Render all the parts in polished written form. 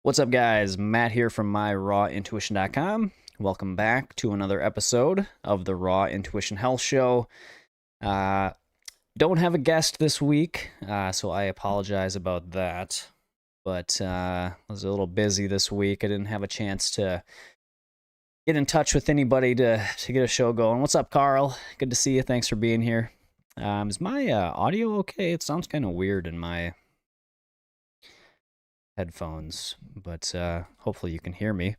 What's up, guys? Matt here from myrawintuition.com. Welcome back to another episode of the Raw Intuition Health Show. Uh, don't have a guest this week, so I apologize about that. But I was a little busy this week. I didn't have a chance to get in touch with anybody to get a show going. What's up, Carl? Good to see you. Thanks for being here. Is my audio okay? It sounds kind of weird in my headphones, but hopefully you can hear me.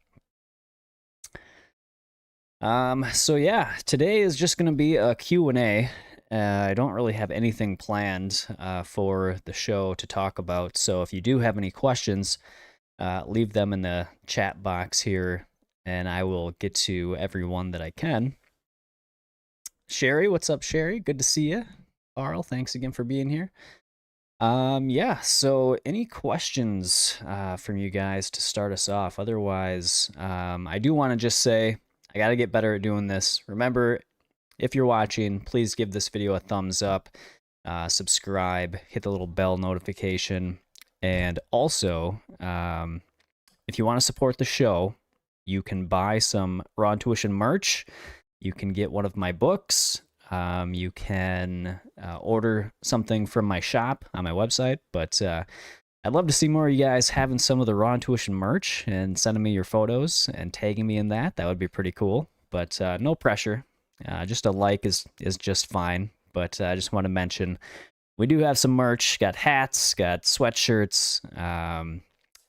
So yeah, today is just going to be a Q&A. I don't really have anything planned for the show to talk about, so if you do have any questions, leave them in the chat box here, and I will get to everyone that I can. Sherry, what's up, Sherry? Good to see you. Carl, thanks again for being here. Yeah, so any questions from you guys to start us off? Otherwise, I do want to just say I got to get better at doing this. Remember, if you're watching, please give this video a thumbs up, subscribe, hit the little bell notification, and also, if you want to support the show, you can buy some Raw Intuition merch. You can get one of my books. You can order something from my shop on my website, but I'd love to see more of you guys having some of the Raw Intuition merch and sending me your photos and tagging me in that. That would be pretty cool, but no pressure. Just a like is just fine, but I just want to mention we do have some merch. Got hats, got sweatshirts,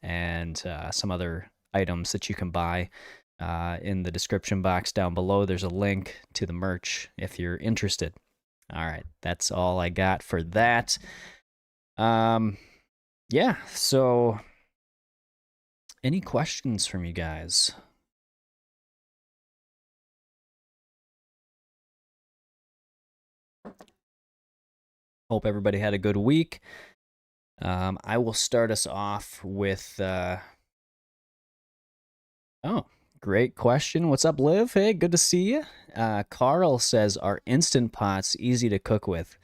and some other items that you can buy. In the description box down below, there's a link to the merch if you're interested. All right, that's all I got for that. Yeah, so any questions from you guys? Hope everybody had a good week. I will start us off with... Oh, great question. What's up, Liv? Hey, good to see you. Carl says, are Instant Pots easy to cook with?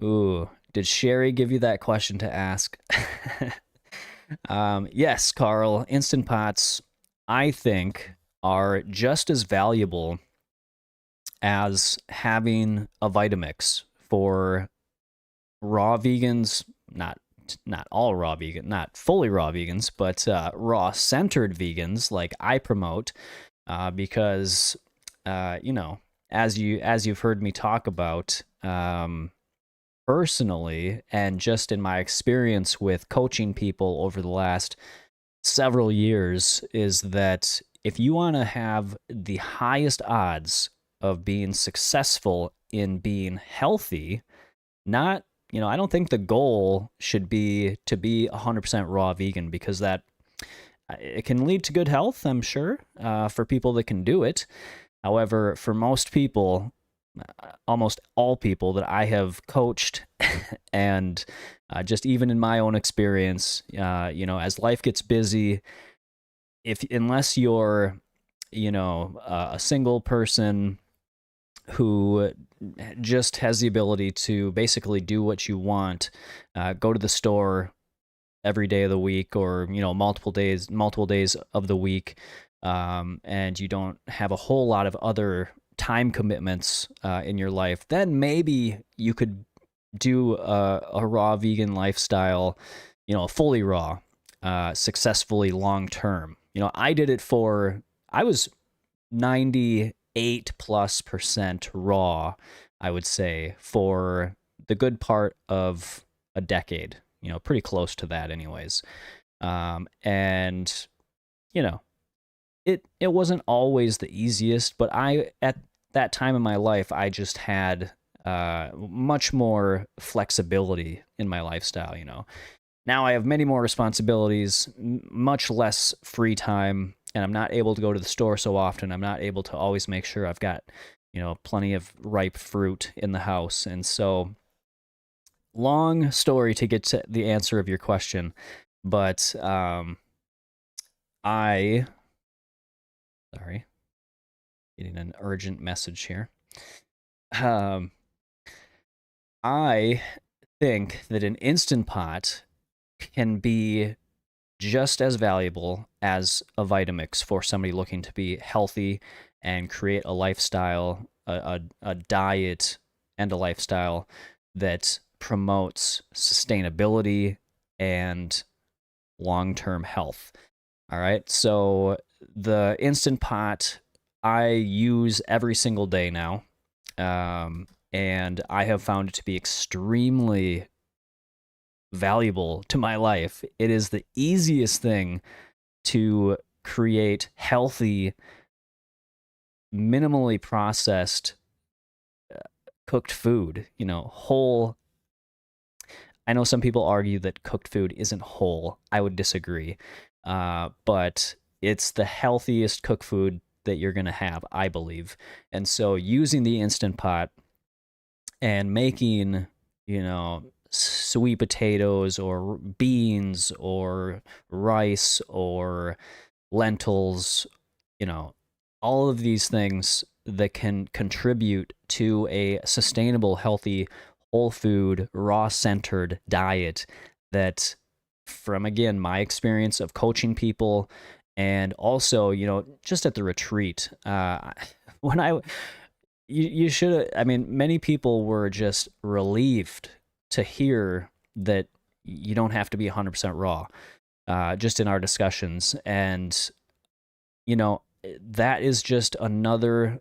Ooh, did Sherry give you that question to ask? Yes, Carl. Instant Pots, I think, are just as valuable as having a Vitamix for raw vegans, not all raw vegan, not fully raw vegans, but raw centered vegans like I promote, because you know, as you've heard me talk about personally, and just in my experience with coaching people over the last several years, is that if you want to have the highest odds of being successful in being healthy, not, you know, I don't think the goal should be to be 100% raw vegan, because that it can lead to good health, I'm sure, for people that can do it. However, for most people, almost all people that I have coached, and just even in my own experience, you know, as life gets busy, unless you're, you know, a single person who just has the ability to basically do what you want, go to the store every day of the week, or, you know, multiple days of the week, and you don't have a whole lot of other time commitments in your life, then maybe you could do a raw vegan lifestyle, you know, fully raw, successfully long term. You know, I was 98+% raw, I would say, for the good part of a decade, you know, pretty close to that anyways. And, you know, it wasn't always the easiest, but at that time in my life, I just had much more flexibility in my lifestyle, you know. Now I have many more responsibilities, much less free time, and I'm not able to go to the store so often. I'm not able to always make sure I've got, you know, plenty of ripe fruit in the house. And so, long story to get to the answer of your question, but I, sorry, getting an urgent message here. I think that an Instant Pot can be just as valuable as a Vitamix for somebody looking to be healthy and create a lifestyle, a diet and a lifestyle that promotes sustainability and long term health. All right. So the Instant Pot I use every single day now. And I have found it to be extremely valuable to my life. It is the easiest thing to create healthy, minimally processed cooked food, whole. I know some people argue that cooked food isn't whole. I would disagree. But it's the healthiest cooked food that you're going to have, I believe. And so using the Instant Pot and making, sweet potatoes or beans or rice or lentils, all of these things that can contribute to a sustainable, healthy, whole food, raw centered diet that, from again, my experience of coaching people and also, just at the retreat, when you should, I mean, many people were just relieved to hear that you don't have to be 100% raw, just in our discussions. And that is just another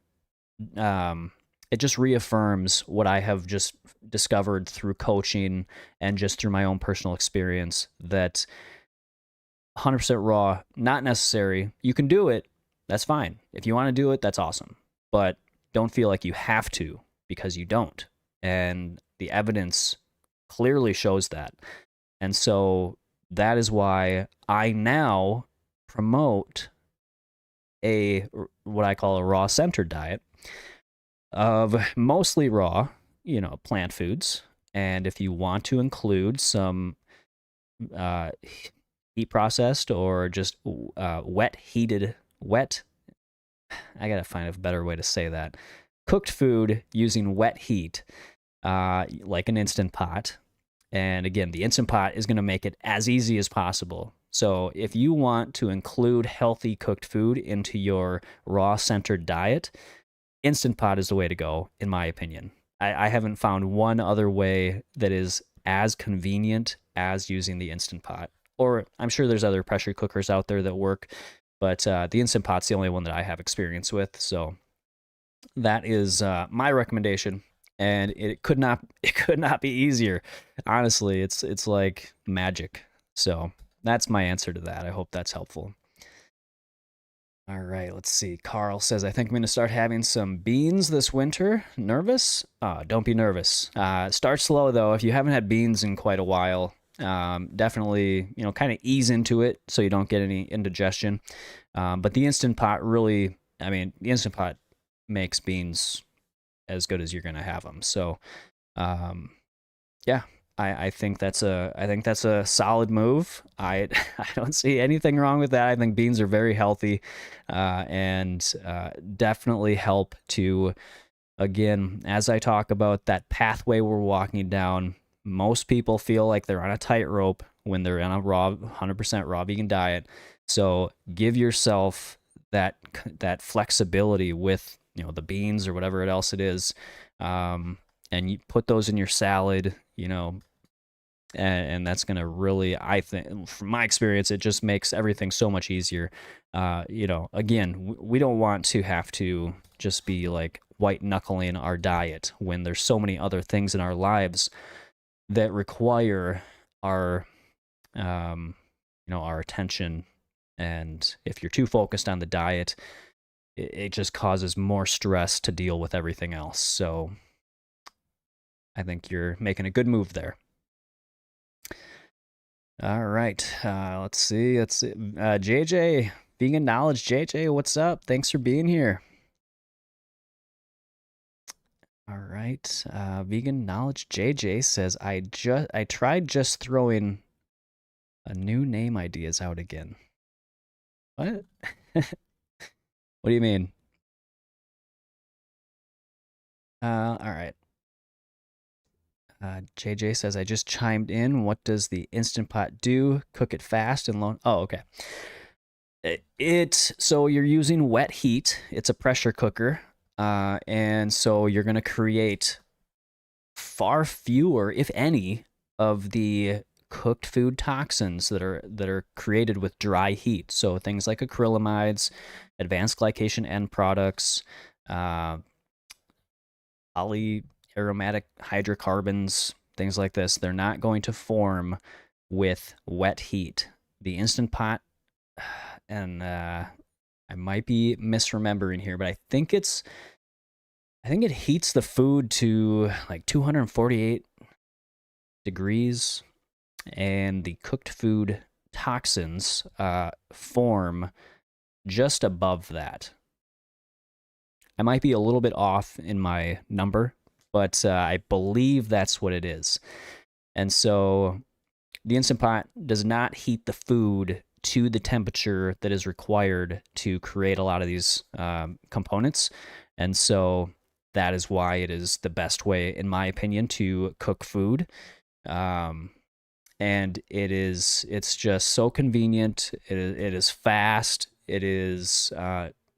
it just reaffirms what I have just discovered through coaching and just through my own personal experience, that 100% raw not necessary. You can do it, that's fine. If you want to do it, that's awesome, but don't feel like you have to, because you don't. And the evidence clearly shows that. And so that is why I now promote a what I call a raw centered diet of mostly raw, plant foods. And if you want to include some uh, heat processed or just wet, I gotta find a better way to say that, cooked food using wet heat, like an Instant Pot. And again, the Instant Pot is going to make it as easy as possible. So if you want to include healthy cooked food into your raw centered diet, Instant Pot is the way to go, in my opinion. I haven't found one other way that is as convenient as using the Instant Pot. Or I'm sure there's other pressure cookers out there that work, but the Instant Pot's the only one that I have experience with. So that is my recommendation, and it could not be easier. Honestly, it's like magic. So that's my answer to that. I hope that's helpful. All right, let's see. Carl says, I think I'm going to start having some beans this winter. Nervous? Don't be nervous. Start slow, though. If you haven't had beans in quite a while, definitely, kind of ease into it so you don't get any indigestion. But the Instant Pot really, the Instant Pot makes beans as good as you're going to have them. So, um, yeah, I think that's a solid move. I don't see anything wrong with that. I think beans are very healthy, and definitely help to, again, as I talk about that pathway we're walking down. Most people feel like they're on a tightrope when they're on a 100% raw vegan diet. So give yourself that flexibility with, the beans or whatever else it is, and you put those in your salad, and that's going to really, I think, from my experience, it just makes everything so much easier. Again, we don't want to have to just be like white knuckling our diet when there's so many other things in our lives that require our, our attention. And if you're too focused on the diet, it just causes more stress to deal with everything else. So I think you're making a good move there. All right. Let's see. JJ, Vegan Knowledge. JJ, what's up? Thanks for being here. All right. Vegan Knowledge JJ says, I tried just throwing a new name ideas out again. What? What do you mean? All right. JJ says, I just chimed in. What does the Instant Pot do? Cook it fast and low. Oh, okay. So you're using wet heat. It's a pressure cooker. And so you're going to create far fewer, if any, of the cooked food toxins that are created with dry heat. So things like acrylamides, advanced glycation end products, uh, polyaromatic hydrocarbons, things like this. They're not going to form with wet heat. The Instant Pot, and I might be misremembering here, but I think it heats the food to like 248 degrees, and the cooked food toxins form just above that. I might be a little bit off in my number, but I believe that's what it is. And so the Instant Pot does not heat the food to the temperature that is required to create a lot of these components. And so that is why it is the best way, in my opinion, to cook food. And it's just so convenient. It is fast. It is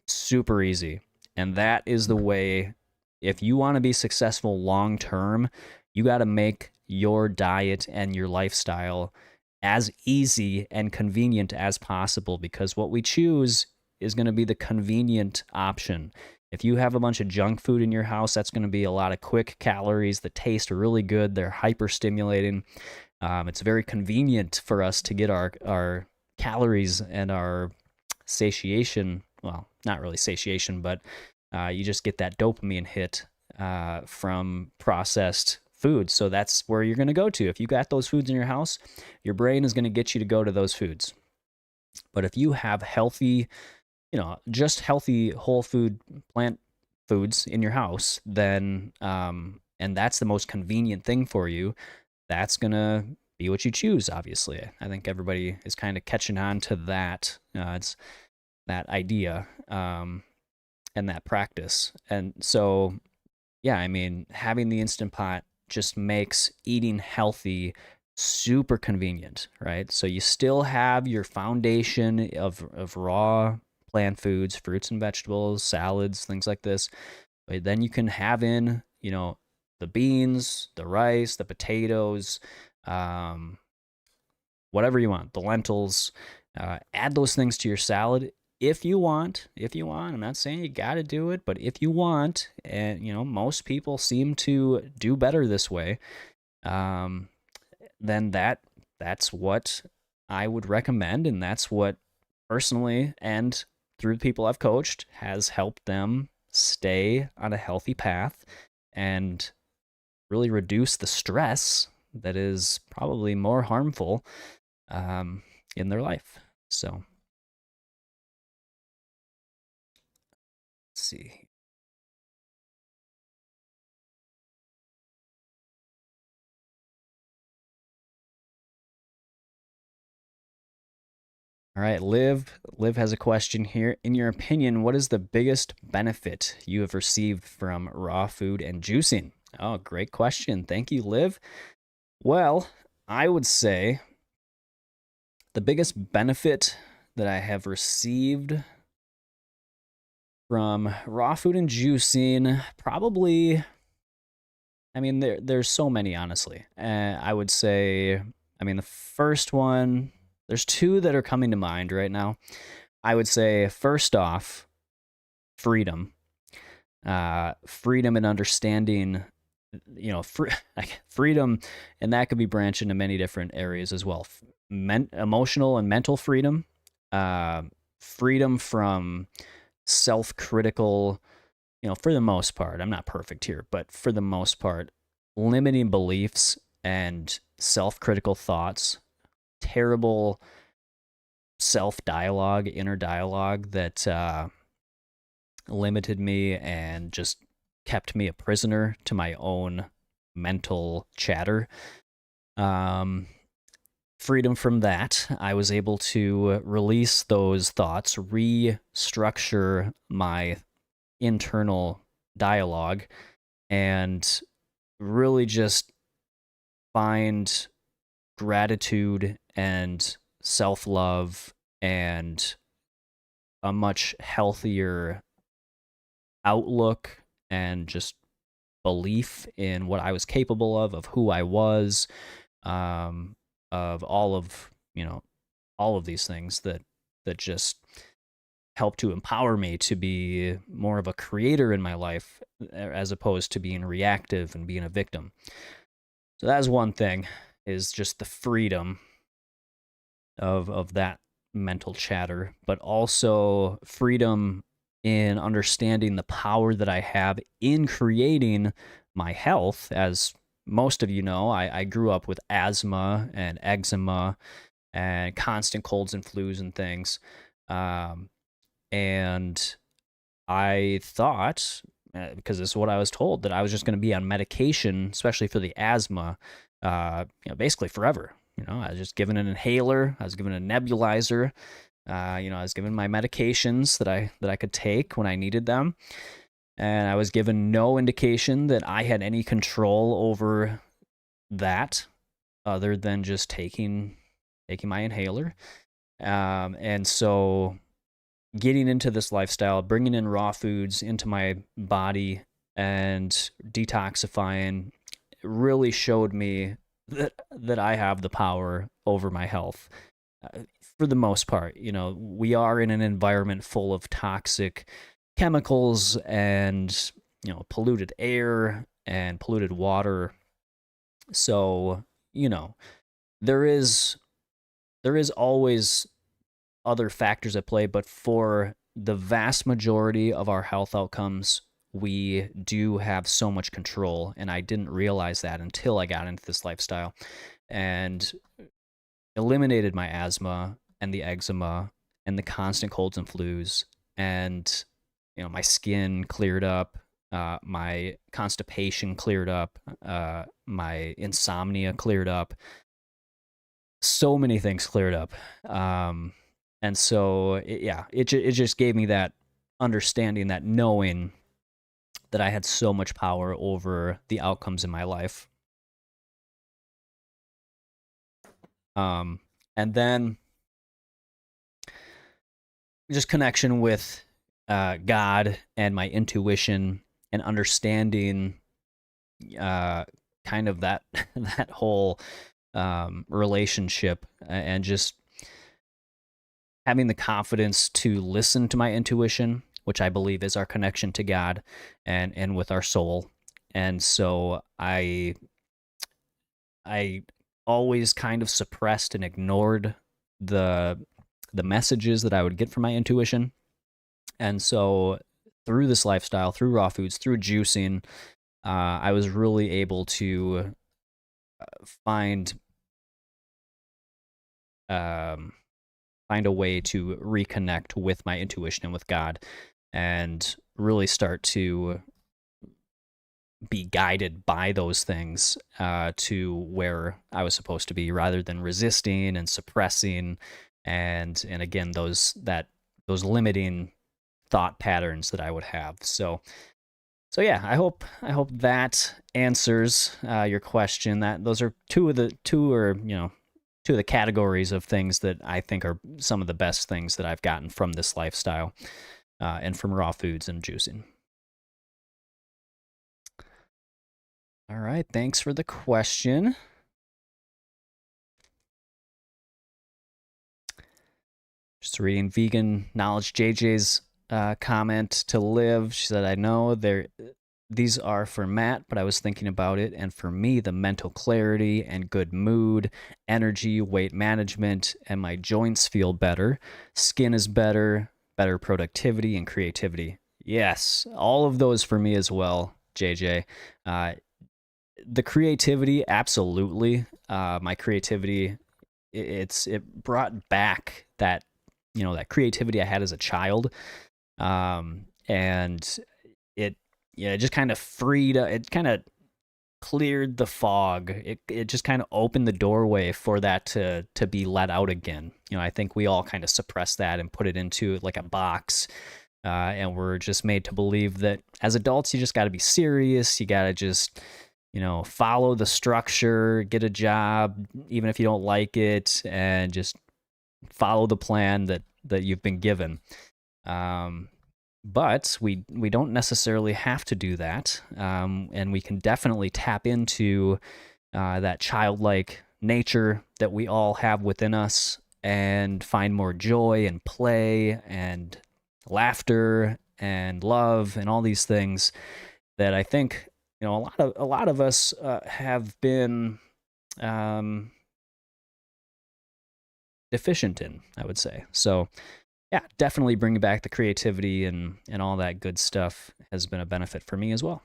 super easy. And that is the way, if you want to be successful long term, you got to make your diet and your lifestyle as easy and convenient as possible, because what we choose is going to be the convenient option. If you have a bunch of junk food in your house, that's going to be a lot of quick calories that taste really good. They're hyper stimulating. It's very convenient for us to get our calories and our satiation. Well, not really satiation, but you just get that dopamine hit from processed food. So that's where you're going to go to. If you got those foods in your house, your brain is going to get you to go to those foods. But if you have healthy, just healthy whole food plant foods in your house, then and that's the most convenient thing for you, that's going to be what you choose, obviously. I think everybody is kind of catching on to that. It's that idea and that practice. And so, yeah, I mean, having the Instant Pot just makes eating healthy super convenient, right? So you still have your foundation of raw plant foods, fruits and vegetables, salads, things like this. But then you can have in, the beans, the rice, the potatoes, whatever you want, the lentils. Add those things to your salad if you want. I'm not saying you got to do it, but if you want, and most people seem to do better this way, then that's what I would recommend, and that's what personally and through the people I've coached has helped them stay on a healthy path and really reduce the stress that is probably more harmful in their life. So let's see. All right, Liv has a question here. In your opinion, what is the biggest benefit you have received from raw food and juicing? Oh, great question. Thank you, Liv. Well, I would say the biggest benefit that I have received from raw food and juicing, probably, I mean, there's so many, honestly. I would say, I mean, the first one, there's two that are coming to mind right now. I would say, first off, freedom. Freedom and understanding, freedom, and that could be branched into many different areas as well. Emotional and mental freedom, freedom from self-critical, for the most part, I'm not perfect here, but for the most part, limiting beliefs and self-critical thoughts, terrible self-dialogue, inner dialogue that limited me and just kept me a prisoner to my own mental chatter. Freedom from that, I was able to release those thoughts, restructure my internal dialogue, and really just find gratitude and self-love and a much healthier outlook and just belief in what I was capable of who I was, um, of all of, all of these things that just help to empower me to be more of a creator in my life as opposed to being reactive and being a victim. So that's one thing, is just the freedom of that mental chatter, but also freedom in understanding the power that I have in creating my health. As most of you know, I grew up with asthma and eczema and constant colds and flus and things. Um, and I thought, because this is what I was told, that I was just going to be on medication, especially for the asthma, basically forever. I was just given an inhaler, I was given a nebulizer, I was given my medications that I could take when I needed them, and I was given no indication that I had any control over that, other than just taking my inhaler. And so getting into this lifestyle, bringing in raw foods into my body and detoxifying really showed me that I have the power over my health. For the most part, we are in an environment full of toxic chemicals and, polluted air and polluted water. So, there is always other factors at play, but for the vast majority of our health outcomes, we do have so much control. And I didn't realize that until I got into this lifestyle and eliminated my asthma and the eczema and the constant colds and flus. And, my skin cleared up, my constipation cleared up, my insomnia cleared up. So many things cleared up. And so, it just gave me that understanding, that knowing that I had so much power over the outcomes in my life. And then just connection with God and my intuition and understanding kind of that that whole relationship, and just having the confidence to listen to my intuition, which I believe is our connection to God and with our soul. And so I always kind of suppressed and ignored the messages that I would get from my intuition. And so through this lifestyle, through raw foods, through juicing, I was really able to find find a way to reconnect with my intuition and with God, and really start to be guided by those things to where I was supposed to be, rather than resisting and suppressing, and again those limiting thought patterns that I would have. So yeah, I hope that answers your question. That those are two of the categories of things that I think are some of the best things that I've gotten from this lifestyle and from raw foods and juicing. All right, thanks for the question. Just reading Vegan Knowledge JJ's comment to Liv. She said, I know these are for Matt, but I was thinking about it, and for me, the mental clarity and good mood, energy, weight management, and my joints feel better. Skin is better productivity and creativity. Yes, all of those for me as well, JJ. The creativity, absolutely. My creativity, it brought back that that creativity I had as a child, and it just kind of it kind of cleared the fog. It just kind of opened the doorway for that to be let out again. I think we all kind of suppress that and put it into like a box. And we're just made to believe that as adults, you just got to be serious. You got to just follow the structure, get a job, even if you don't like it, and just follow the plan that you've been given. Um, but we don't necessarily have to do that, and we can definitely tap into that childlike nature that we all have within us and find more joy and play and laughter and love and all these things that I think a lot of us have been um, deficient in, I would say. So yeah, definitely bringing back the creativity and all that good stuff has been a benefit for me as well.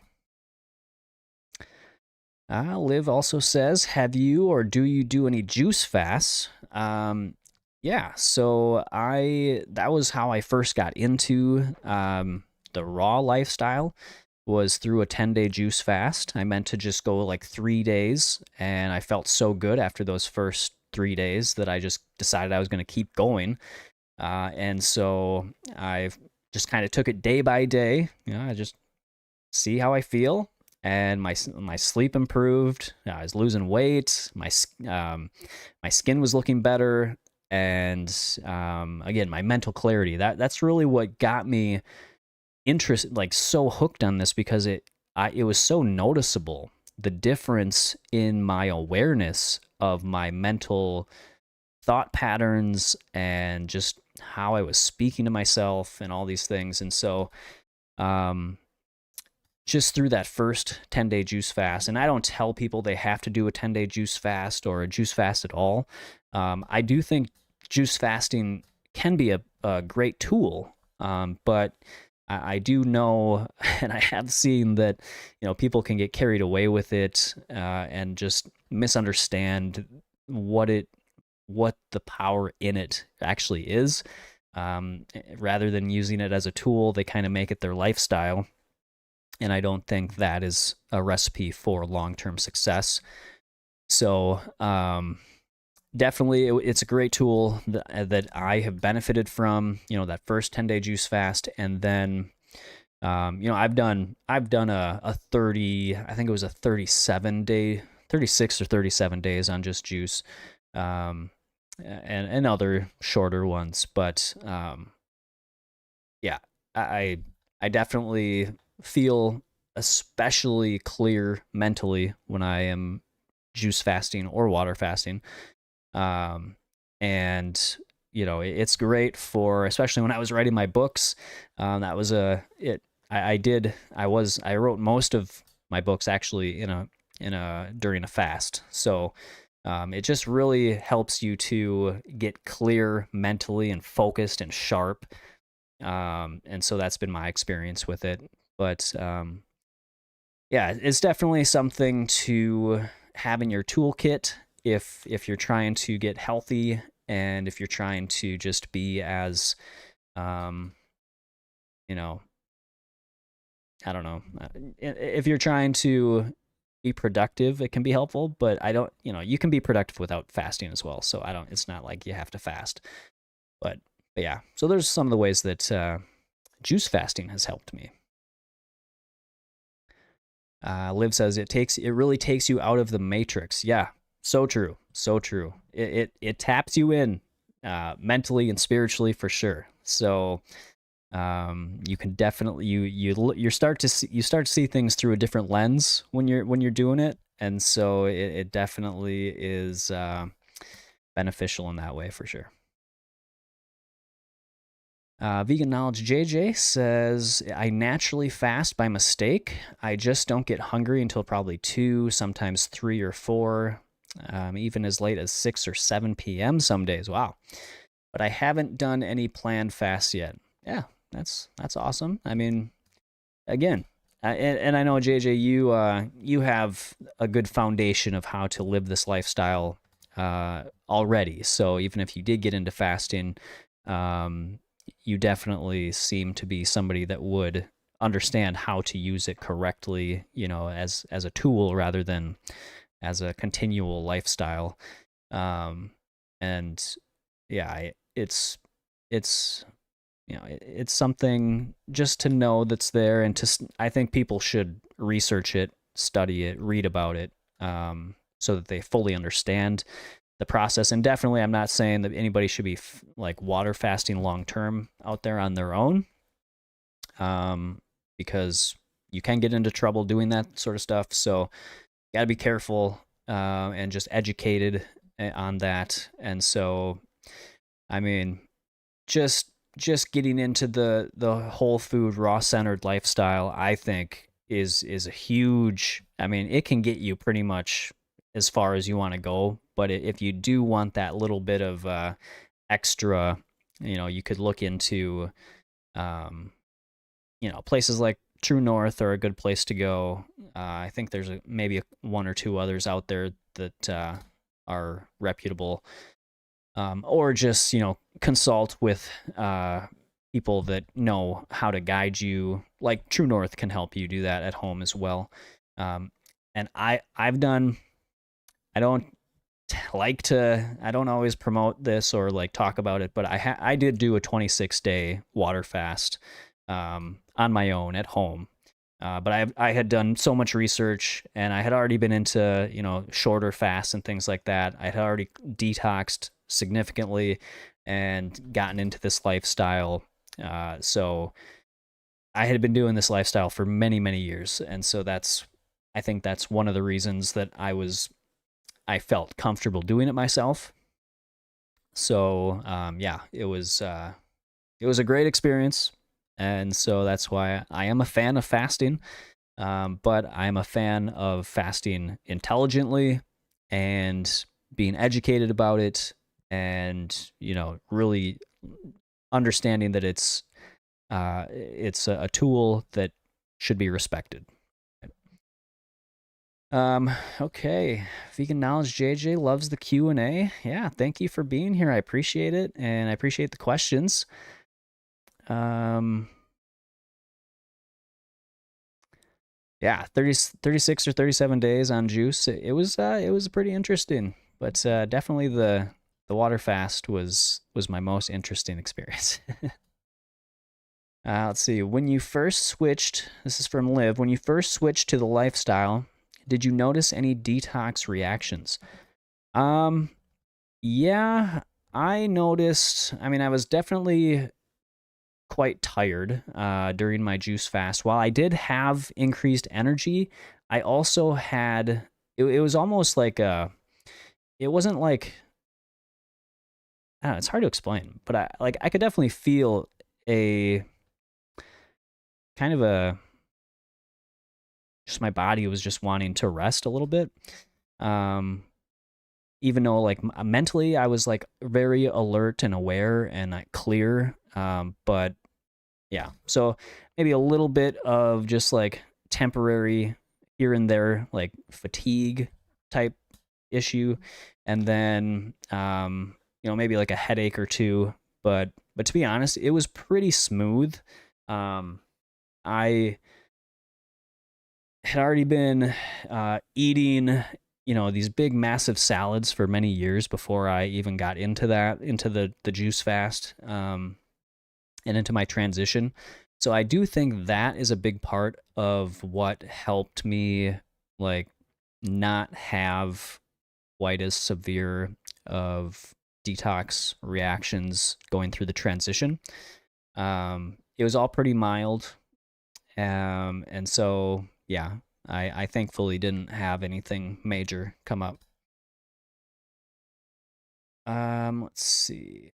Liv also says, "Have you or do you do any juice fasts?" Yeah, so I that was how I first got into the raw lifestyle was through a 10-day juice fast. I meant to just go like 3 days, and I felt so good after those first 3 days that I just decided I was going to keep going. And so I just kind of took it day by day. I just see how I feel, and my sleep improved. I was losing weight. My skin was looking better, and again, my mental clarity. That's really what got me interested, like so hooked on this, because it was so noticeable, the difference in my awareness of my mental thought patterns and just how I was speaking to myself and all these things. And so um just through that first 10-day juice fast, and I don't tell people they have to do a 10-day juice fast or a juice fast at all. I do think juice fasting can be a great tool, but I do know, and I have seen that people can get carried away with it and just misunderstand what the power in it actually is. Rather than using it as a tool, they kind of make it their lifestyle. And I don't think that is a recipe for long-term success. So definitely, it's a great tool that I have benefited from. That first 10-day juice fast, and then I've done a 30, I think it was a 37-day, 36 or 37 days on just juice, and other shorter ones. But yeah, I I definitely feel especially clear mentally when I am juice fasting or water fasting. Um, and it's great for, especially when I was writing my books. That was a it. I wrote most of my books actually in a during a fast. So it just really helps you to get clear mentally and focused and sharp. And so that's been my experience with it. But yeah, it's definitely something to have in your toolkit if you're trying to get healthy, and if you're trying to just be as um, you know, I don't know, if you're trying to be productive, it can be helpful. But I don't, you can be productive without fasting as well. So I don't. It's not like you have to fast. But yeah, so there's some of the ways that juice fasting has helped me. Liv says it really takes you out of the matrix. Yeah, so true, so true. It taps you in mentally and spiritually for sure. So you can definitely you start to see things through a different lens when you're doing it, and so it definitely is beneficial in that way for sure. Vegan Knowledge JJ says, I naturally fast by mistake. I just don't get hungry until probably 2, sometimes 3 or 4, even as late as 6 or 7 p.m. some days. Wow. But I haven't done any planned fasts yet. Yeah, that's awesome. I mean, again, and I know JJ, you have a good foundation of how to live this lifestyle already. So even if you did get into fasting, um, you definitely seem to be somebody that would understand how to use it correctly, as a tool rather than as a continual lifestyle. And yeah, it's it's something just to know that's there, and I think people should research it study it, read about it, so that they fully understand the process. And definitely, I'm not saying that anybody should be like water fasting long term out there on their own, um, because you can get into trouble doing that sort of stuff. So, got to be careful, and just educated on that. And so, I mean, just just getting into the whole food raw centered lifestyle, I think is a huge, I mean, it can get you pretty much as far as you want to go, but if you do want that little bit of extra, you could look into, um places like True North are a good place to go. I think there's maybe one or two others out there that are reputable, or just consult with people that know how to guide you. Like True North can help you do that at home as well. Um, and I've done. I don't I don't always promote this or like talk about it, but I did do a 26-day water fast, on my own at home. But I had done so much research, and I had already been into shorter fasts and things like that. I had already detoxed significantly and gotten into this lifestyle. So I had been doing this lifestyle for many, many years, and so I think that's one of the reasons that I felt comfortable doing it myself. So yeah, it was a great experience, and so that's why I am a fan of fasting. But I'm a fan of fasting intelligently and being educated about it, and really understanding that it's a tool that should be respected. Okay. Vegan Knowledge JJ loves the Q&A. Yeah, thank you for being here. I appreciate it, and I appreciate the questions. Um, yeah, 36 or 37 days on juice. It was pretty interesting, but definitely the water fast was my most interesting experience. Let's see. When you first switched, this is from Liv. When you first switched to the lifestyle, did you notice any detox reactions? Um, yeah, I noticed. I mean, I was definitely quite tired during my juice fast. While I did have increased energy, I also had. It was almost like a. It wasn't like. I don't know, it's hard to explain, but I could definitely feel a kind of a, just my body was just wanting to rest a little bit. Um, Even though like mentally I was like very alert and aware and like clear. But yeah, so maybe a little bit of just like temporary here and there, like fatigue type issue, and then maybe like a headache or two. But to be honest, it was pretty smooth. Um, I had already been eating these big massive salads for many years before I even got into the juice fast, and into my transition. So I do think that is a big part of what helped me like not have quite as severe of detox reactions going through the transition. It was all pretty mild. And so yeah, I thankfully didn't have anything major come up. Let's see.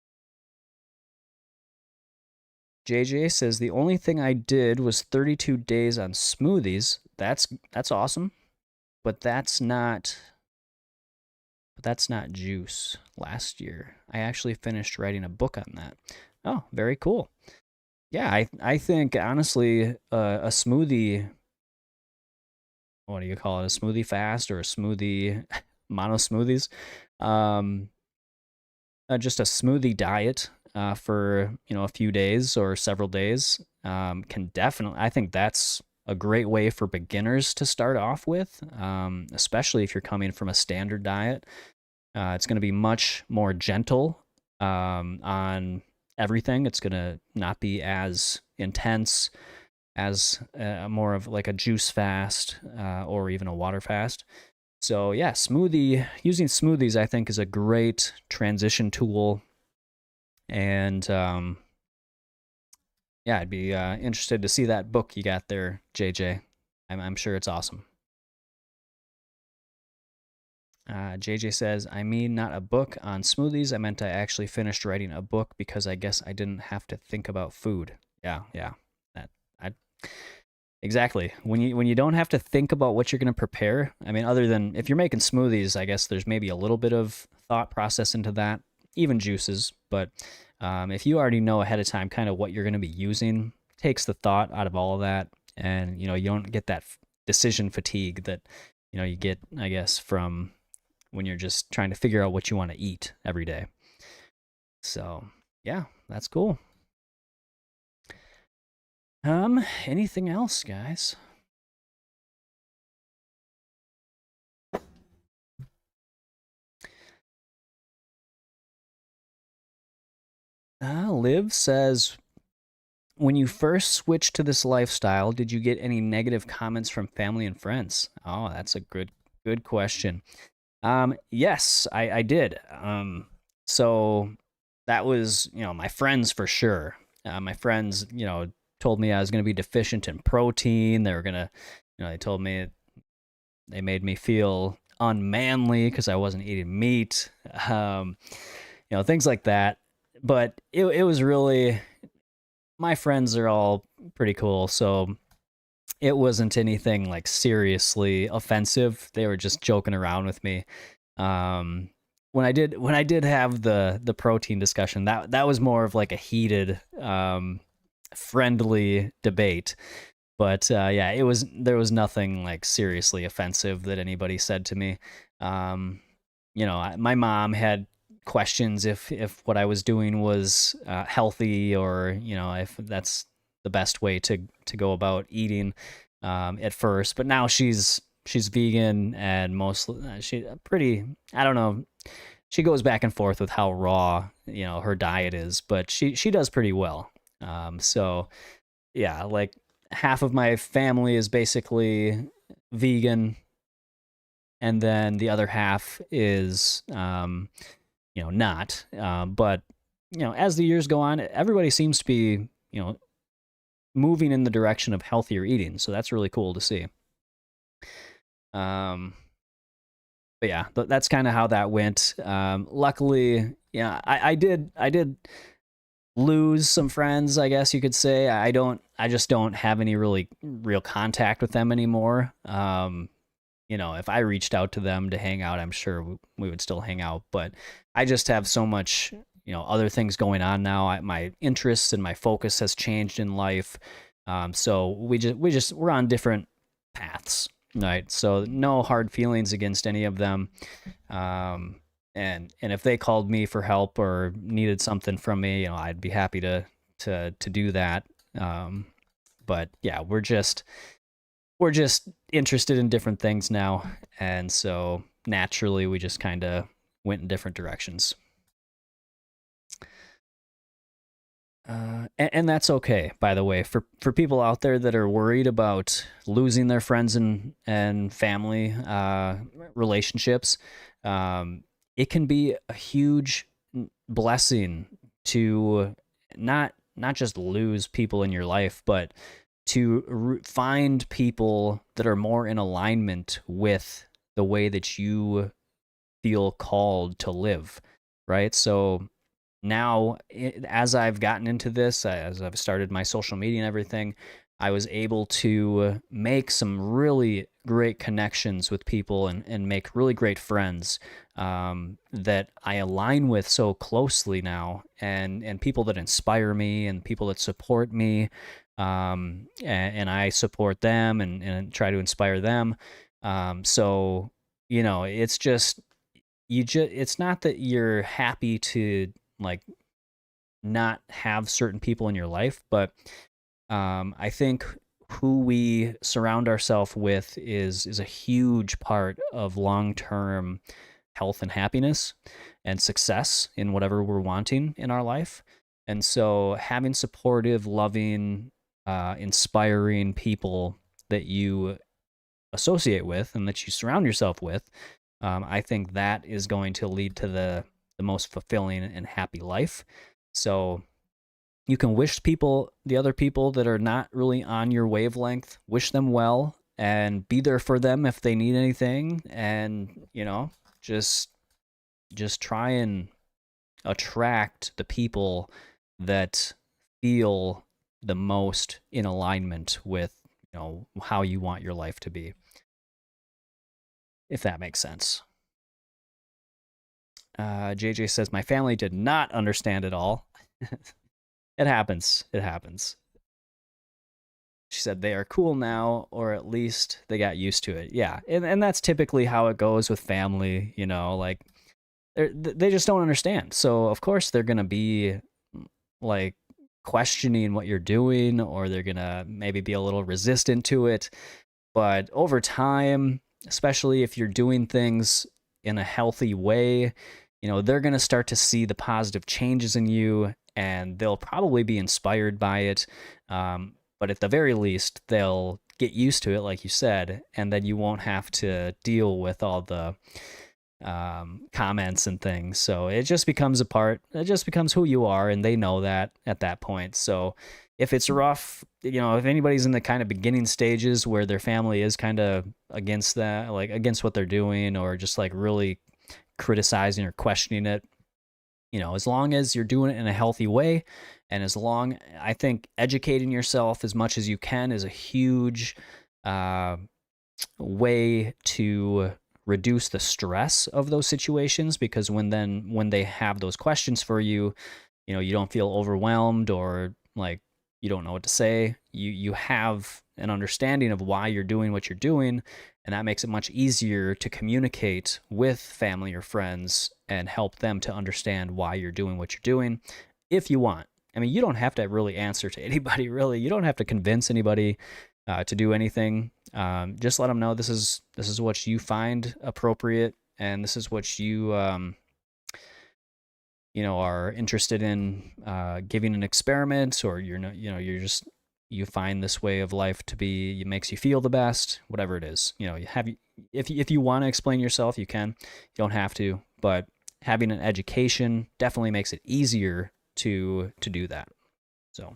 JJ says the only thing I did was 32 days on smoothies. That's awesome, but that's not juice. Last year, I actually finished writing a book on that. Oh, very cool. Yeah, I think honestly, a smoothie. What do you call it? A smoothie fast or a smoothie mono smoothies? Um, just a smoothie diet for a few days or several days can definitely. I think that's a great way for beginners to start off with, especially if you're coming from a standard diet. It's going to be much more gentle on everything. It's going to not be as intense. as more of like a juice fast or even a water fast. So yeah, using smoothies I think is a great transition tool, and yeah, I'd be interested to see that book you got there, JJ. I'm sure it's awesome. JJ says, I mean, not a book on smoothies. I meant I actually finished writing a book because I guess I didn't have to think about food. Yeah, yeah. That I exactly. When you don't have to think about what you're going to prepare. I mean, other than if you're making smoothies, I guess there's maybe a little bit of thought process into that, even juices. But if you already know ahead of time kind of what you're going to be using, takes the thought out of all of that, and you don't get that decision fatigue that you get, I guess, from when you're just trying to figure out what you want to eat every day. So, yeah, that's cool. Anything else, guys? Liv says, when you first switched to this lifestyle, did you get any negative comments from family and friends? Oh, that's a good question. Yes, I did. So that was, my friends for sure. My friends, told me I was going to be deficient in protein. They were going to, they told me they made me feel unmanly because I wasn't eating meat. Um, things like that. But it was really, my friends are all pretty cool. So it wasn't anything like seriously offensive. They were just joking around with me. Um, when I did have the protein discussion, that was more of like a heated, friendly debate. But yeah, there was nothing like seriously offensive that anybody said to me. Um, my mom had questions if what I was doing was healthy, or if that's the best way to go about eating at first. But now she's vegan, and mostly she pretty, I don't know, she goes back and forth with how raw her diet is, but she does pretty well. So yeah, like half of my family is basically vegan, and then the other half is not. But as the years go on, everybody seems to be moving in the direction of healthier eating, so that's really cool to see. Um, but yeah, that's kind of how that went. Luckily, yeah, I did lose some friends, I guess you could say. I just don't have any really real contact with them anymore. If I reached out to them to hang out, I'm sure we would still hang out, but I just have so much, other things going on now. My interests and my focus has changed in life. So we're on different paths, right? So no hard feelings against any of them. And if they called me for help or needed something from me, I'd be happy to do that. But yeah, we're just interested in different things now, and so naturally we just kind of went in different directions. And that's okay, by the way, for people out there that are worried about losing their friends and family relationships. It can be a huge blessing to not just lose people in your life, but to find people that are more in alignment with the way that you feel called to live, right? So now, as I've gotten into this, as I've started my social media and everything, I was able to make some really great connections with people, and make really great friends that I align with so closely now, and people that inspire me and people that support me, and I support them, and try to inspire them. So it's just it's not that you're happy to like not have certain people in your life, but I think who we surround ourselves with is a huge part of long term health and happiness and success in whatever we're wanting in our life. And so having supportive, loving, inspiring people that you associate with and that you surround yourself with, I think that is going to lead to the most fulfilling and happy life. So you can wish people, the other people that are not really on your wavelength, wish them well and be there for them if they need anything. And, just try and attract the people that feel the most in alignment with, how you want your life to be, if that makes sense. JJ says, my family did not understand it all. It happens. It happens. She said they are cool now, or at least they got used to it. Yeah, and that's typically how it goes with family. Like they just don't understand. So of course they're gonna be like questioning what you're doing, or they're gonna maybe be a little resistant to it. But over time, especially if you're doing things in a healthy way, they're gonna start to see the positive changes in you, and they'll probably be inspired by it. But at the very least, they'll get used to it, like you said, and then you won't have to deal with all the comments and things. So it just becomes a part. It just becomes who you are, and they know that at that point. So if it's rough, if anybody's in the kind of beginning stages where their family is kind of against that, like against what they're doing, or just like really criticizing or questioning it, as long as you're doing it in a healthy way, and I think educating yourself as much as you can is a huge uh, way to reduce the stress of those situations, because when they have those questions for you, you don't feel overwhelmed or like you don't know what to say. You have an understanding of why you're doing what you're doing, and that makes it much easier to communicate with family or friends and help them to understand why you're doing what you're doing if you want. I mean, you don't have to really answer to anybody, really. You don't have to convince anybody to do anything. Just let them know this is what you find appropriate, and this is what you are interested in giving an experiment, or you find this way of life to be, it makes you feel the best, whatever it is. If you want to explain yourself, you can. You don't have to, but having an education definitely makes it easier to do that. So,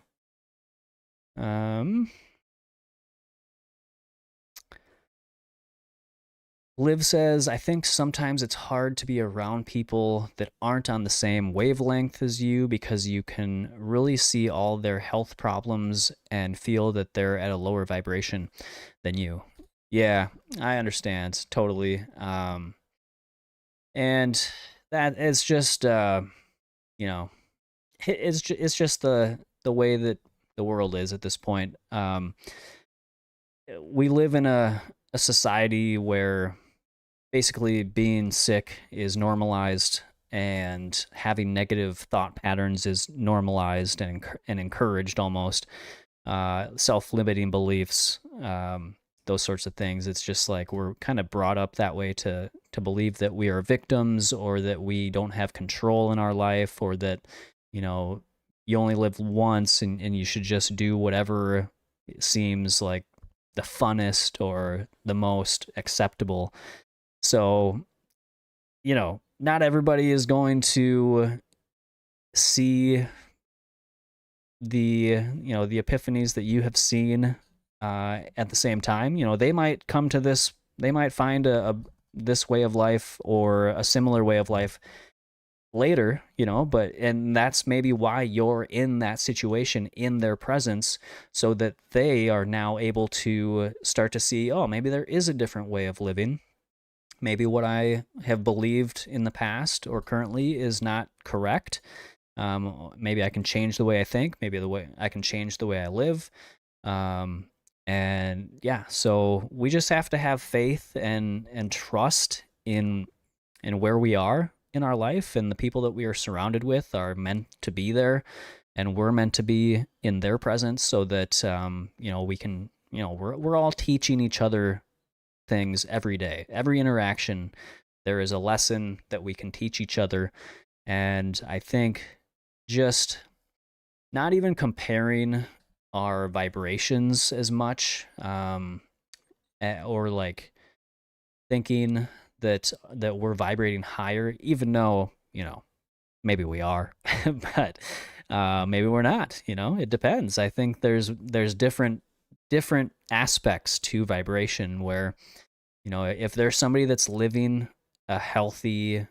Liv says, I think sometimes it's hard to be around people that aren't on the same wavelength as you, because you can really see all their health problems and feel that they're at a lower vibration than you. Yeah, I understand totally. And that is just, you know, it's just the way that the world is at this point. We live in a society where basically being sick is normalized, and having negative thought patterns is normalized and encouraged almost. Self-limiting beliefs, those sorts of things. It's just like we're kind of brought up that way to believe that we are victims, or that we don't have control in our life, or that you know you only live once, and you should just do whatever seems like the funnest or the most acceptable. So, not everybody is going to see the epiphanies that you have seen at the same time. They might come to this, they might find this way of life or a similar way of life later, and that's maybe why you're in that situation in their presence, so that they are now able to start to see, oh, maybe there is a different way of living. Maybe what I have believed in the past or currently is not correct. Maybe I can change the way I think. Maybe the way I can change the way I live. Um, and yeah, so we just have to have faith and trust in where we are in our life, and the people that we are surrounded with are meant to be there, and we're meant to be in their presence, so that we can, we're all teaching each other things every day. Every interaction, there is a lesson that we can teach each other. And I think just not even comparing our vibrations as much, or like thinking that we're vibrating higher, even though maybe we are, but maybe we're not. It depends. I think there's different aspects to vibration where if there's somebody that's living a healthy,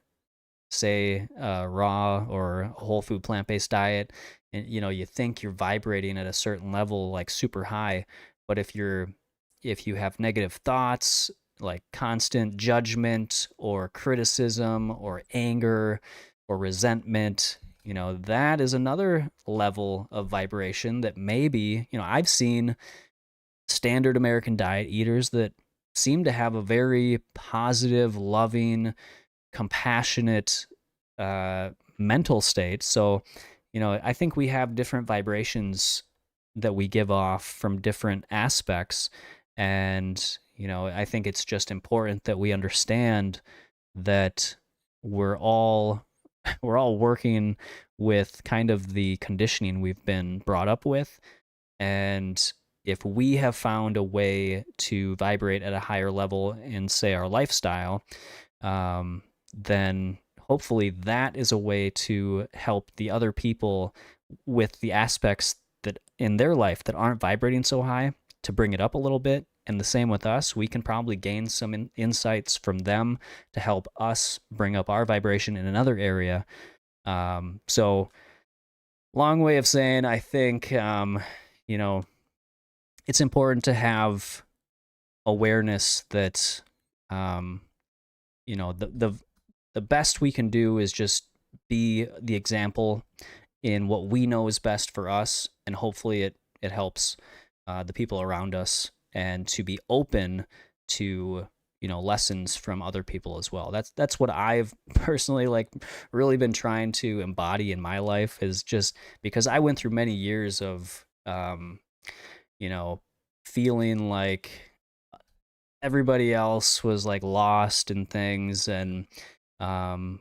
say, raw or whole food plant-based diet, and you think you're vibrating at a certain level, like super high, but if you have negative thoughts, like constant judgment or criticism or anger or resentment, that is another level of vibration that maybe, I've seen standard American diet eaters that seem to have a very positive, loving, compassionate mental state. So, I think we have different vibrations that we give off from different aspects. And, I think it's just important that we understand that we're all we're all working with kind of the conditioning we've been brought up with. And if we have found a way to vibrate at a higher level in, say, our lifestyle, then hopefully that is a way to help the other people with the aspects that in their life that aren't vibrating so high, to bring it up a little bit. And the same with us, we can probably gain some insights from them to help us bring up our vibration in another area. So long way of saying, I think, you know, it's important to have awareness that, um, the best we can do is just be the example in what we know is best for us, and hopefully it helps the people around us, and to be open to lessons from other people as well. That's what I've personally like really been trying to embody in my life, is just because I went through many years of you know feeling like everybody else was like lost in things. And um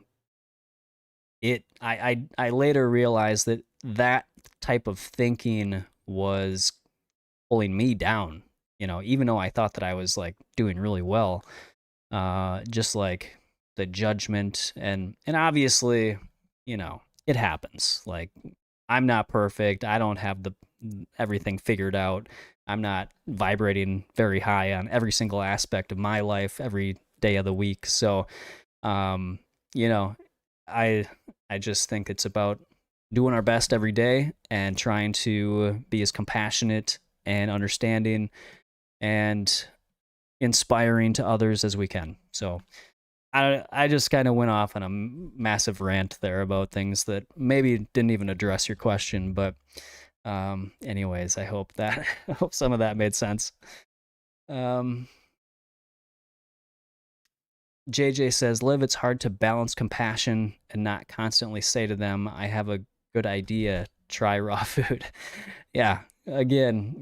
I later realized that that type of thinking was pulling me down, even though I thought that I was like doing really well. Just like the judgment, and obviously, it happens. Like, I'm not perfect. I don't have the everything figured out. I'm not vibrating very high on every single aspect of my life every day of the week. So, um, you know, I I just think it's about doing our best every day and trying to be as compassionate and understanding and inspiring to others as we can. So I just kind of went off on a massive rant there about things that maybe didn't even address your question, but anyways, I hope that I hope some of that made sense. Um, JJ says, Liv, it's hard to balance compassion and not constantly say to them, I have a good idea, try raw food. Yeah, again,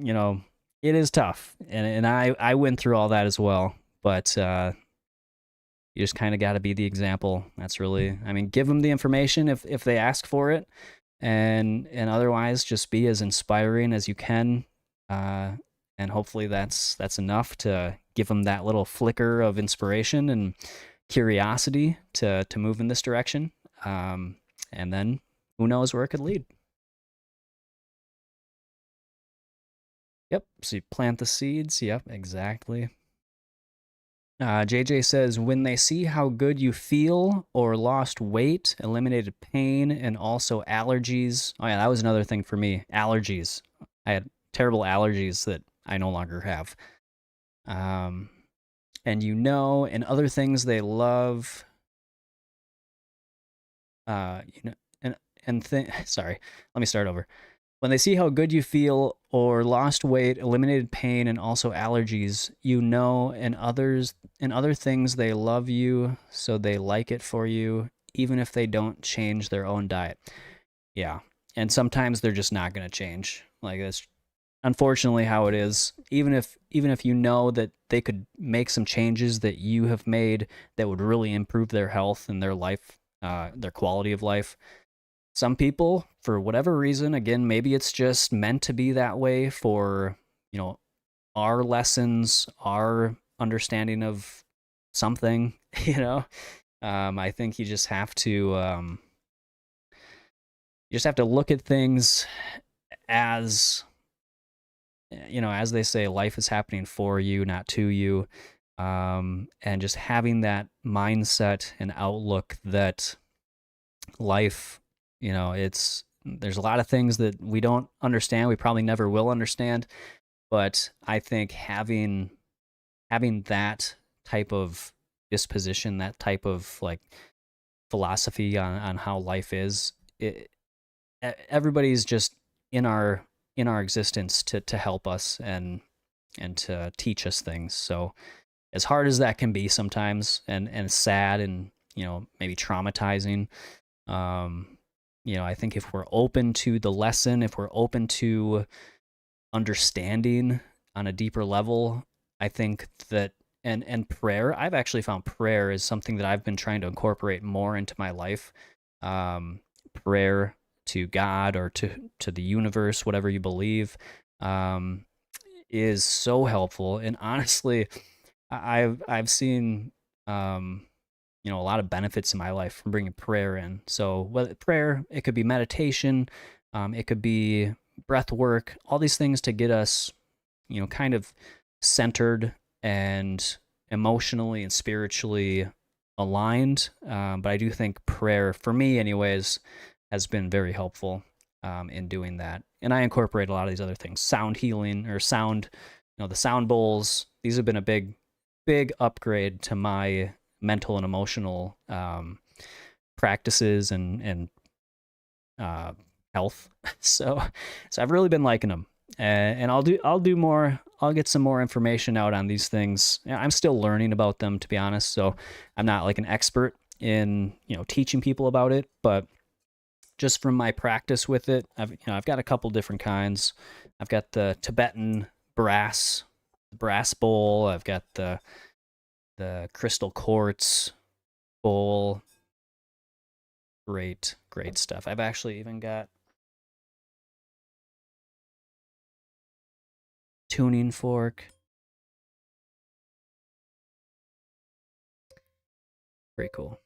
it is tough. And I went through all that as well. But you just kind of got to be the example. That's really, I mean, give them the information if they ask for it. And otherwise, just be as inspiring as you can. And hopefully that's enough to give them that little flicker of inspiration and curiosity to move in this direction. And then who knows where it could lead. Yep. So you plant the seeds. Yep, exactly. JJ says, when they see how good you feel or lost weight, eliminated pain, and also allergies. Oh, yeah, that was another thing for me. Allergies. I had terrible allergies that I no longer have. Um, and and other things they love. Uh, you know, sorry, let me start over. When they see how good you feel or lost weight, eliminated pain, and also allergies, and other things they love you, so they like it for you, even if they don't change their own diet. Yeah. And sometimes they're just not going to change. Like, that's unfortunately how it is. Even if you know that they could make some changes that you have made that would really improve their health and their life, their quality of life, some people, for whatever reason, again, maybe it's just meant to be that way for, you know, our lessons, our understanding of something, you know. I think you just have to look at things as, as they say, life is happening for you, not to you. And just having that mindset and outlook that life, there's a lot of things that we don't understand. We probably never will understand. But I think having that type of disposition, that type of like philosophy on how life is, everybody's just in our existence to help us and to teach us things. So as hard as that can be sometimes, and sad, and maybe traumatizing, I think if we're open to the lesson, if we're open to understanding on a deeper level, I think that, and prayer, I've actually found prayer is something that I've been trying to incorporate more into my life. Prayer to God, or to the universe, whatever you believe, um, is so helpful. And honestly, I've seen, a lot of benefits in my life from bringing prayer in. So whether prayer, it could be meditation, it could be breath work, all these things to get us, kind of centered and emotionally and spiritually aligned. But I do think prayer, for me anyways, has been very helpful in doing that. And I incorporate a lot of these other things, sound healing, or sound, the sound bowls. These have been a big upgrade to my mental and emotional practices and uh, health. So I've really been liking them, and I'll do more. I'll get some more information out on these things. I'm still learning about them, to be honest. So I'm not like an expert in teaching people about it, but just from my practice with it, I've got a couple different kinds. I've got the Tibetan brass bowl. I've got the crystal quartz bowl. Great stuff. I've actually even got tuning fork. Very cool.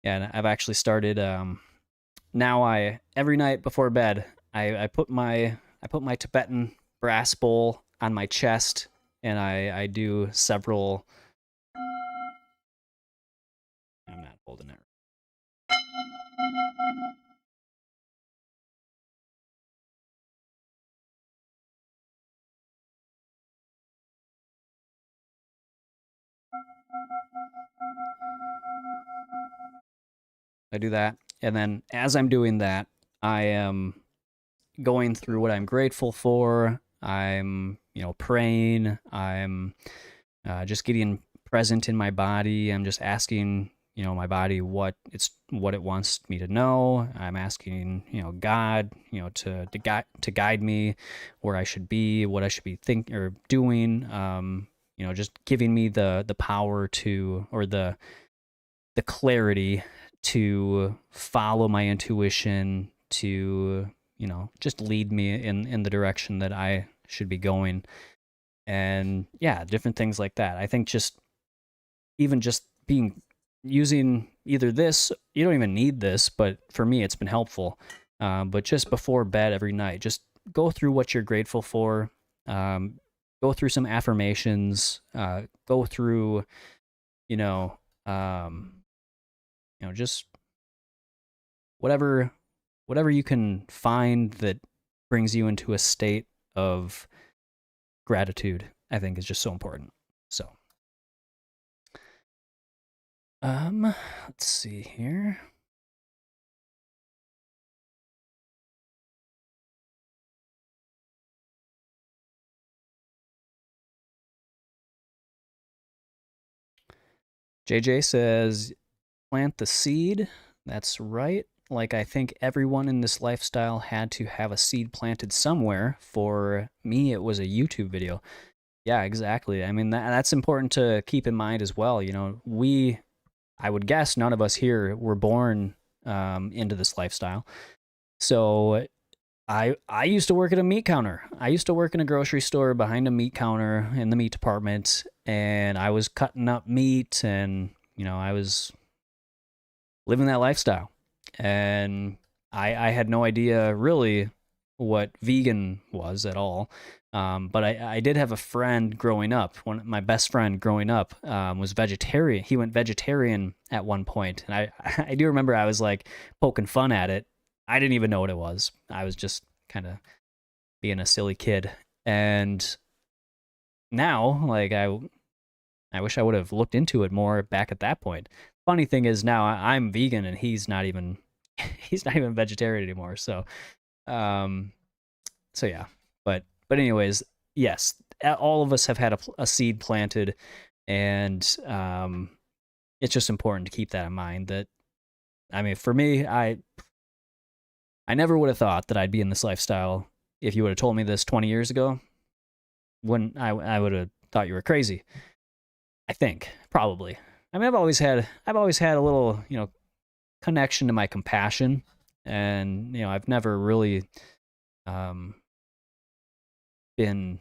Yeah, and I've actually started. Now I every night before bed, I put my Tibetan brass bowl on my chest, and I do several. I'm not holding it. I do that, and then as I'm doing that, I am going through what I'm grateful for. I'm praying. I'm just getting present in my body. I'm just asking, my body what it wants me to know. I'm asking, God, to guide me where I should be, what I should be thinking or doing. Just giving me the power to, or the clarity to follow my intuition, to just lead me in the direction that I should be going. And yeah, different things like that. I think just even just being using either this, you don't even need this, but for me it's been helpful. But just before bed every night, just go through what you're grateful for. um, go through some affirmations, go through, you know um, just whatever you can find that brings you into a state of gratitude, I think is just so important. So, let's see here. JJ says, plant the seed. That's right. Like, I think everyone in this lifestyle had to have a seed planted somewhere. For me, it was a YouTube video. Yeah, exactly. I mean, that's important to keep in mind as well. I would guess none of us here were born into this lifestyle. So I used to work at a meat counter. I used to work in a grocery store behind a meat counter in the meat department, and I was cutting up meat, and I was living that lifestyle. And I had no idea really what vegan was at all. But I did have a friend growing up. My best friend growing up was vegetarian. He went vegetarian at one point, and I do remember I was like poking fun at it. I didn't even know what it was. I was just kind of being a silly kid. And now, like I wish I would have looked into it more back at that point. Funny thing is now I'm vegan and he's not even he's not even vegetarian anymore. Um, so yeah. But anyways, yes, all of us have had a seed planted, and it's just important to keep that in mind. That I mean, for me, I never would have thought that I'd be in this lifestyle if you would have told me this 20 years ago. When I would have thought you were crazy. I think probably. I mean, I've always had a little connection to my compassion, and I've never really um, been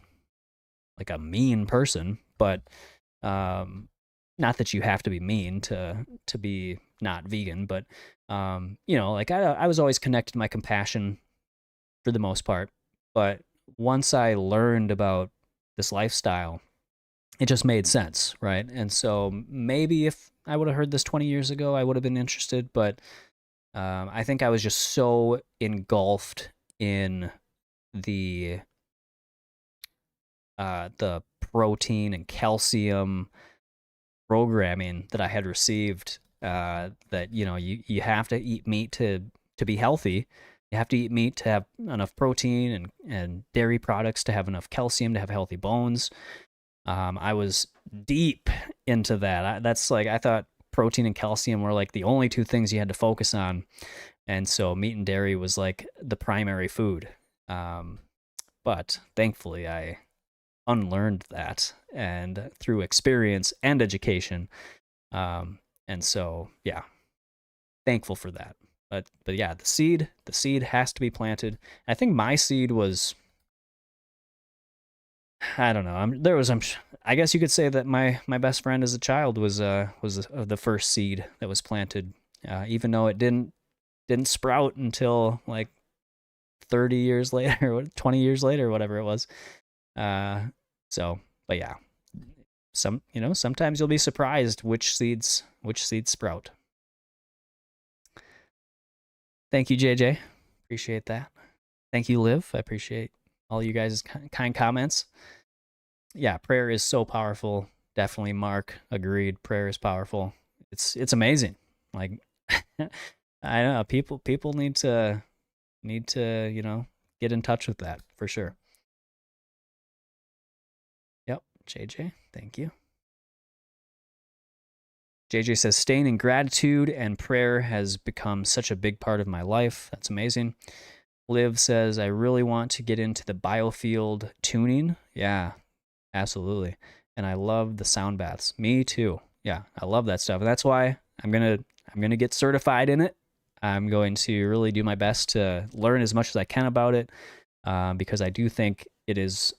like a mean person, but not that you have to be mean to be not vegan, but like I was always connected to my compassion for the most part. But once I learned about this lifestyle, it just made sense, right? And so maybe if I would have heard this 20 years ago, I would have been interested, but I think I was just so engulfed in the protein and calcium programming that I had received, that you have to eat meat to be healthy. You have to eat meat to have enough protein, and dairy products to have enough calcium to have healthy bones. I was deep into that. That's like I thought protein and calcium were like the only two things you had to focus on, and so meat and dairy was like the primary food. But thankfully, I unlearned that, and through experience and education. And so yeah, thankful for that. But yeah, the seed has to be planted. I think my seed was, I don't know. I guess you could say that my best friend as a child was the first seed that was planted, even though it didn't sprout until like 30 years later, or 20 years later, whatever it was. Uh, so, but yeah, sometimes you'll be surprised which seeds sprout. Thank you, JJ. Appreciate that. Thank you, Liv. I appreciate all you guys' kind comments. Yeah, prayer is so powerful. Definitely, Mark agreed. Prayer is powerful. It's amazing. Like I don't know, people need to get in touch with that for sure. Yep, JJ, thank you. JJ says staying in gratitude and prayer has become such a big part of my life. That's amazing. Liv says I really want to get into the biofield tuning. Yeah, absolutely. And I love the sound baths. Me too. Yeah, I love that stuff. And that's why I'm gonna get certified in it. I'm going to really do my best to learn as much as I can about it, because I do think it is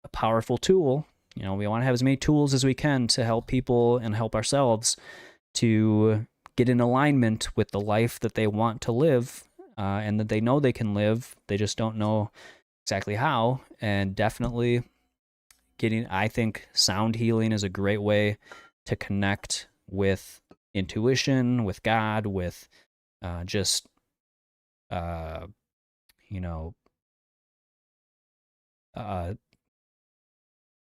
a powerful tool. We want to have as many tools as we can to help people and help ourselves to get in alignment with the life that they want to live, and that they know they can live. They just don't know exactly how. And definitely I think sound healing is a great way to connect with intuition, with God, with just, you know, uh,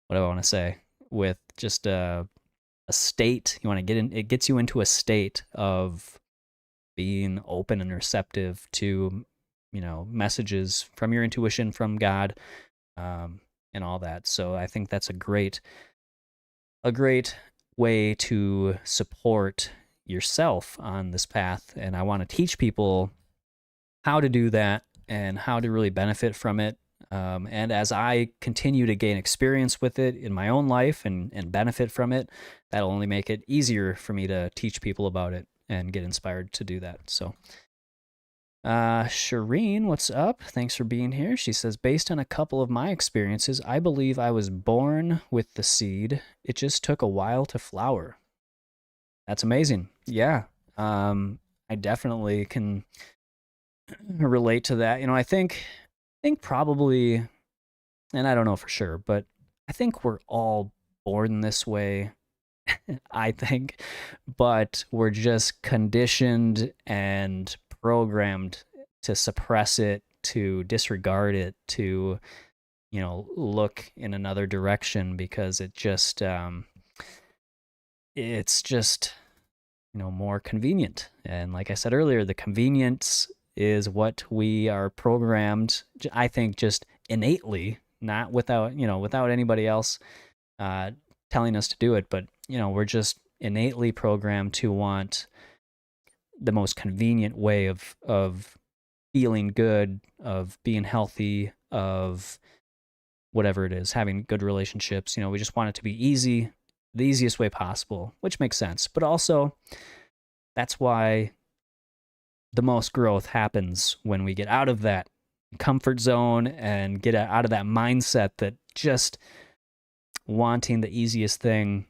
what do I want to say? With just a state you want to get in. It gets you into a state of being open and receptive to, messages from your intuition, from God, and all that. So I think that's a great way to support yourself on this path. And I want to teach people how to do that and how to really benefit from it. And as I continue to gain experience with it in my own life and benefit from it, that'll only make it easier for me to teach people about it and get inspired to do that. So, Shireen, what's up? Thanks for being here. She says, based on a couple of my experiences, I believe I was born with the seed. It just took a while to flower. That's amazing. Yeah. I definitely can relate to that. I think probably, and I don't know for sure, but I think we're all born this way. I think, but we're just conditioned and programmed to suppress it, to disregard it, to look in another direction because it's just more convenient. And like I said earlier, the convenience is what we are programmed, I think, just innately, not without anybody else uh, telling us to do it, but we're just innately programmed to want the most convenient way of feeling good, of being healthy, of whatever it is, having good relationships. We just want it to be easy, the easiest way possible, which makes sense. But also, that's why the most growth happens when we get out of that comfort zone and get out of that mindset that just wanting the easiest thing.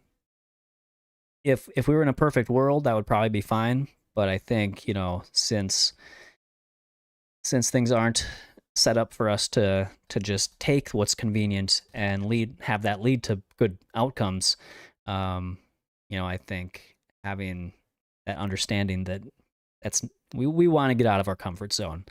If we were in a perfect world, that would probably be fine. But I think, since things aren't set up for us to just take what's convenient and have that lead to good outcomes, I think having that understanding that we want to get out of our comfort zone.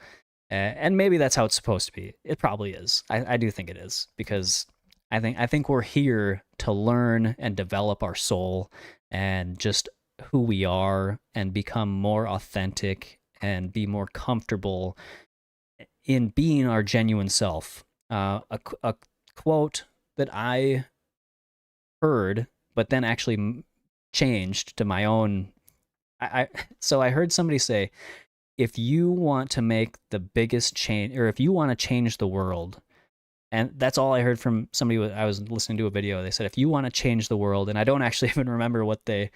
And maybe that's how it's supposed to be. It probably is. I do think it is, because I think we're here to learn and develop our soul and just who we are and become more authentic and be more comfortable in being our genuine self. A quote that I heard, but then actually changed to my own. So I heard somebody say, if you want to make the biggest change, or if you want to change the world, and that's all I heard from somebody. I was listening to a video. They said, if you want to change the world, and I don't actually even remember what they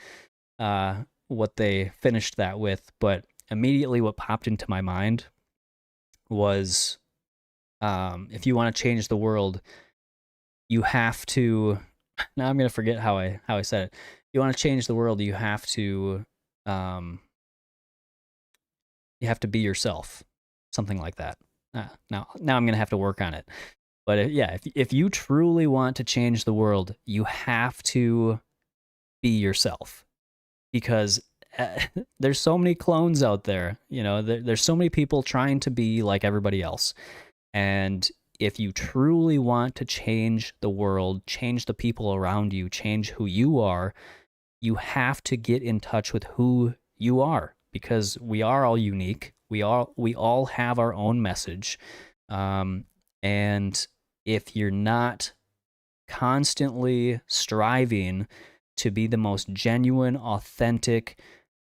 finished that with, but immediately what popped into my mind was, if you want to change the world, you have to. Now I'm gonna forget how I said it. If you want to change the world, um, you have to be yourself, something like that. Now I'm gonna have to work on it. But yeah, if you truly want to change the world, you have to be yourself, because there's so many clones out there. There's so many people trying to be like everybody else. And if you truly want to change the world, change the people around you, change who you are, you have to get in touch with who you are, because we are all unique. We all have our own message. And if you're not constantly striving to be the most genuine, authentic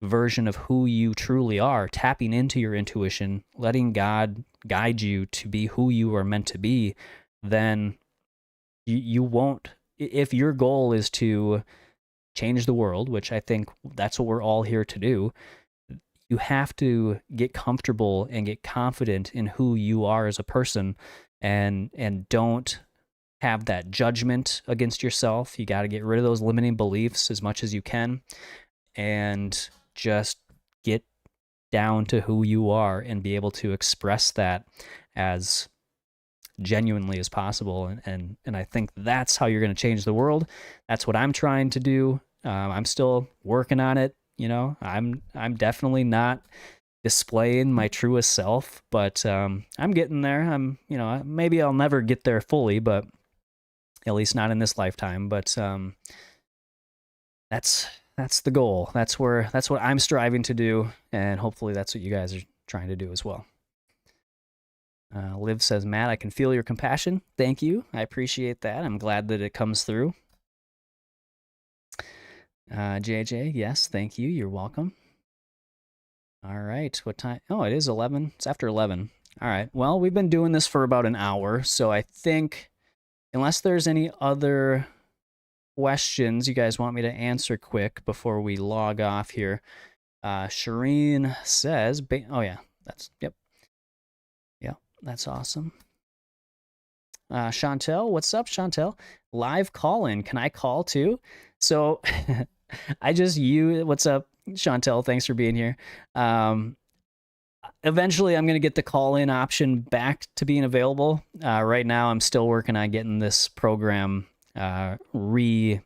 version of who you truly are, tapping into your intuition, letting God guide you to be who you are meant to be, then you won't. If your goal is to change the world, which I think that's what we're all here to do, you have to get comfortable and get confident in who you are as a person, and don't have that judgment against yourself. You got to get rid of those limiting beliefs as much as you can, and just get down to who you are and be able to express that as genuinely as possible. And I think that's how you're going to change the world. That's what I'm trying to do. I'm still working on it. I'm definitely not displaying my truest self, but I'm getting there. Maybe I'll never get there fully, but at least not in this lifetime. But that's the goal. That's what I'm striving to do, and hopefully that's what you guys are trying to do as well. Liv says, Matt, I can feel your compassion. Thank you. I appreciate that. I'm glad that it comes through. JJ, yes, thank you. You're welcome. All right. What time? Oh, it is 11. It's after 11. All right. Well, we've been doing this for about an hour, so I think unless there's any other questions you guys want me to answer quick before we log off here. Shireen says, oh yeah, yep, that's awesome. Chantel, what's up, Chantel? Live call in. Can I call too? So what's up, Chantel? Thanks for being here. Eventually, I'm going to get the call in option back to being available. Right now, I'm still working on getting this program recalibrated,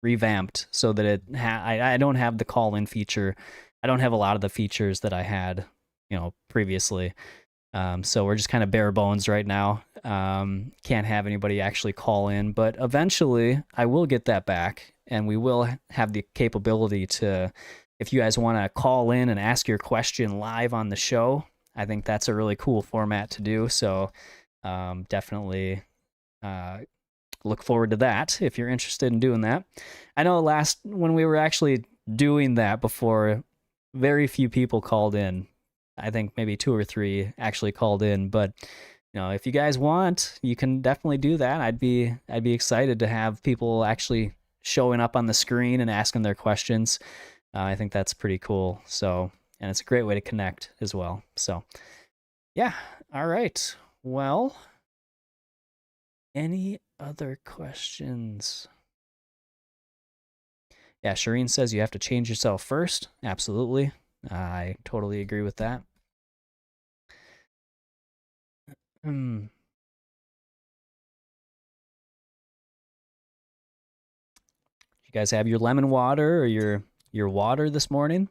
revamped so that I don't have the call in feature. I don't have a lot of the features that I had, previously. So we're just kind of bare bones right now. Can't have anybody actually call in, but eventually I will get that back, and we will have the capability to, if you guys want to call in and ask your question live on the show, I think that's a really cool format to do. So definitely look forward to that if you're interested in doing that. I know when we were actually doing that before, very few people called in. I think maybe 2 or 3 actually called in, but if you guys want, you can definitely do that. I'd be excited to have people actually showing up on the screen and asking their questions. I think that's pretty cool. So, and it's a great way to connect as well. So, yeah. All right. Well, any other questions? Yeah, Shireen says you have to change yourself first. Absolutely. I totally agree with that. You guys have your lemon water or your water this morning?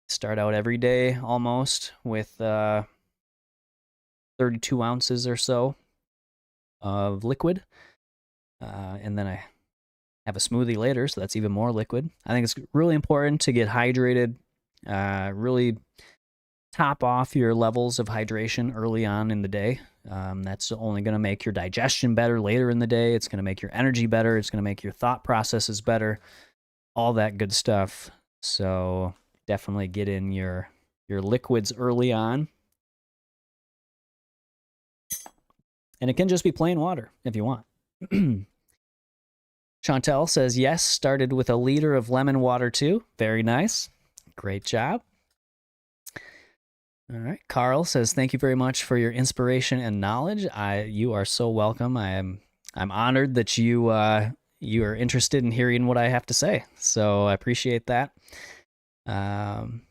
Start out every day almost with 32 ounces or so of liquid. And then I have a smoothie later, so that's even more liquid. I think it's really important to get hydrated, really top off your levels of hydration early on in the day. That's only going to make your digestion better later in the day. It's going to make your energy better. It's going to make your thought processes better, all that good stuff. So definitely get in your liquids early on. And it can just be plain water if you want. Chantel says, yes, started with a liter of lemon water too. Very nice. Great job. All right. Carl says, thank you very much for your inspiration and knowledge. You are so welcome. I'm honored that you are interested in hearing what I have to say. So I appreciate that. Thank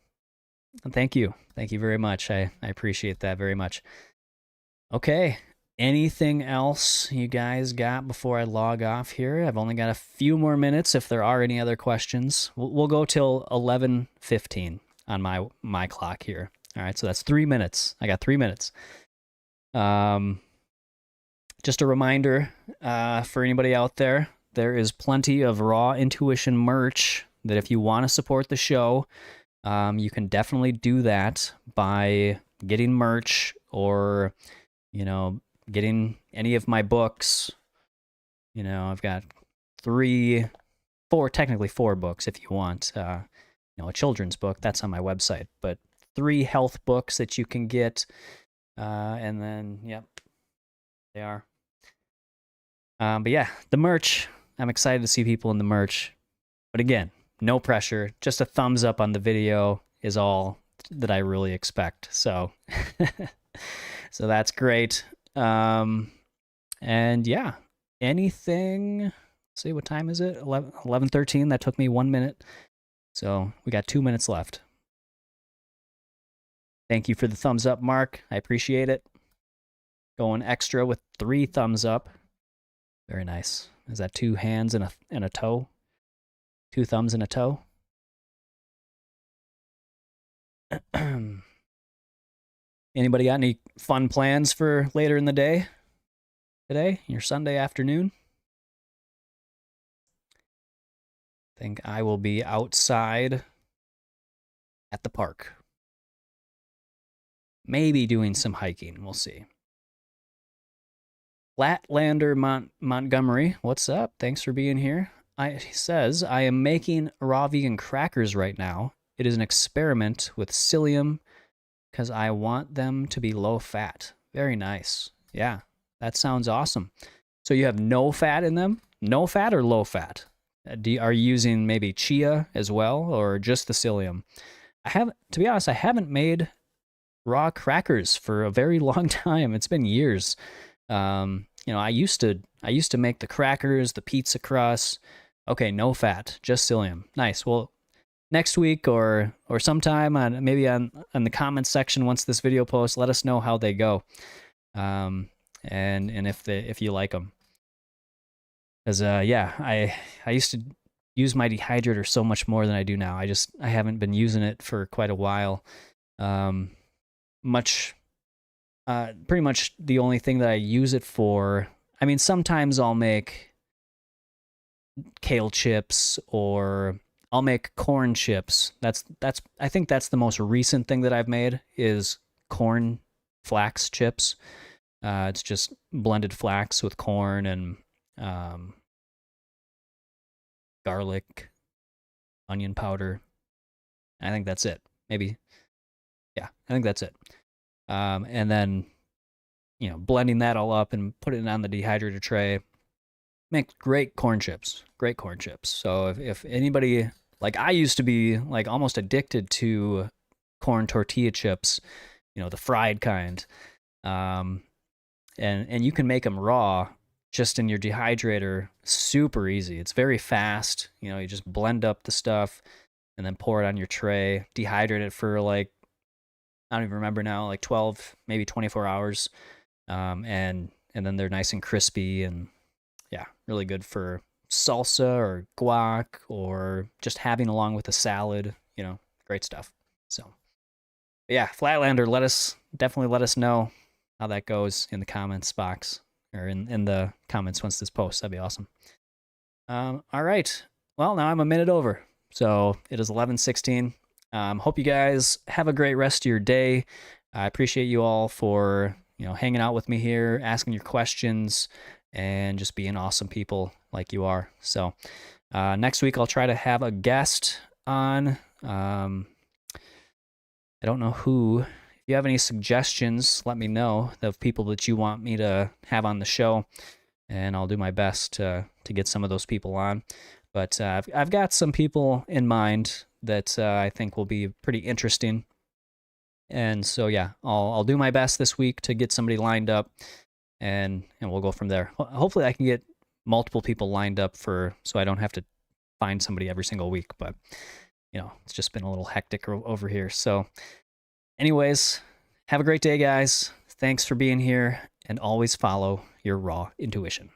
you. Thank you very much. I appreciate that very much. Okay. Anything else you guys got before I log off here? I've only got a few more minutes if there are any other questions. We'll go till 11:15 on my clock here. All right, so that's 3 minutes. I got 3 minutes. Just a reminder for anybody out there, there is plenty of Raw Intuition merch that if you want to support the show, you can definitely do that by getting merch or, getting any of my books. I've got technically 4 books if you want. A children's book, that's on my website, but 3 health books that you can get. And then, yep, they are. But yeah, the merch, I'm excited to see people in the merch. But again, no pressure. Just a thumbs up on the video is all that I really expect. So, so that's great. And yeah, anything, let's see, what time is it? 11:13. That took me 1 minute. So we got 2 minutes left. Thank you for the thumbs up, Mark. I appreciate it. Going extra with 3 thumbs up. Very nice. Is that 2 hands and a toe? 2 thumbs and a toe? Anybody got any fun plans for later in the day? Today? Your Sunday afternoon? I think I will be outside at the park. Maybe doing some hiking. We'll see. Flatlander Montgomery, what's up? Thanks for being here. He says, I am making raw vegan crackers right now. It is an experiment with psyllium because I want them to be low fat. Very nice. Yeah, that sounds awesome. So you have no fat in them? No fat or low fat? Are you using maybe chia as well, or just the psyllium? To be honest, I haven't made raw crackers for a very long time. It's been years. I used to make the crackers, the pizza crust. Okay, no fat, just psyllium. Nice. Well, next week or sometime on the comments section once this video posts, let us know how they go, and if you like them. Because I used to use my dehydrator so much more than I do now. I haven't been using it for quite a while. Pretty much the only thing that I use it for. I mean, sometimes I'll make kale chips or I'll make corn chips. I think that's the most recent thing that I've made is corn flax chips. It's just blended flax with corn and garlic, onion powder. I think that's it. Maybe, yeah, I think that's it. And then, blending that all up and putting it on the dehydrator tray. Make great corn chips. Great corn chips. So if anybody, like I used to be like almost addicted to corn tortilla chips, the fried kind. And you can make them raw just in your dehydrator, super easy. It's very fast. You just blend up the stuff and then pour it on your tray, dehydrate it for like, I don't even remember now, like 12, maybe 24 hours. And then they're nice and crispy and yeah, really good for salsa or guac or just having along with a salad, great stuff. So yeah, Flatlander, definitely let us know how that goes in the comments box or in the comments once this posts. That'd be awesome. All right. Well, now I'm a minute over. So it is 11:16. Hope you guys have a great rest of your day. I appreciate you all for, hanging out with me here, asking your questions, and just being awesome people like you are. So next week I'll try to have a guest on. I don't know who. If you have any suggestions, let me know of people that you want me to have on the show, and I'll do my best to get some of those people on. But I've got some people in mind that I think will be pretty interesting. And so yeah, I'll do my best this week to get somebody lined up, and we'll go from there. Hopefully I can get multiple people lined up so I don't have to find somebody every single week. But it's just been a little hectic over here. So anyways, have a great day, guys. Thanks for being here, and always follow your raw intuition.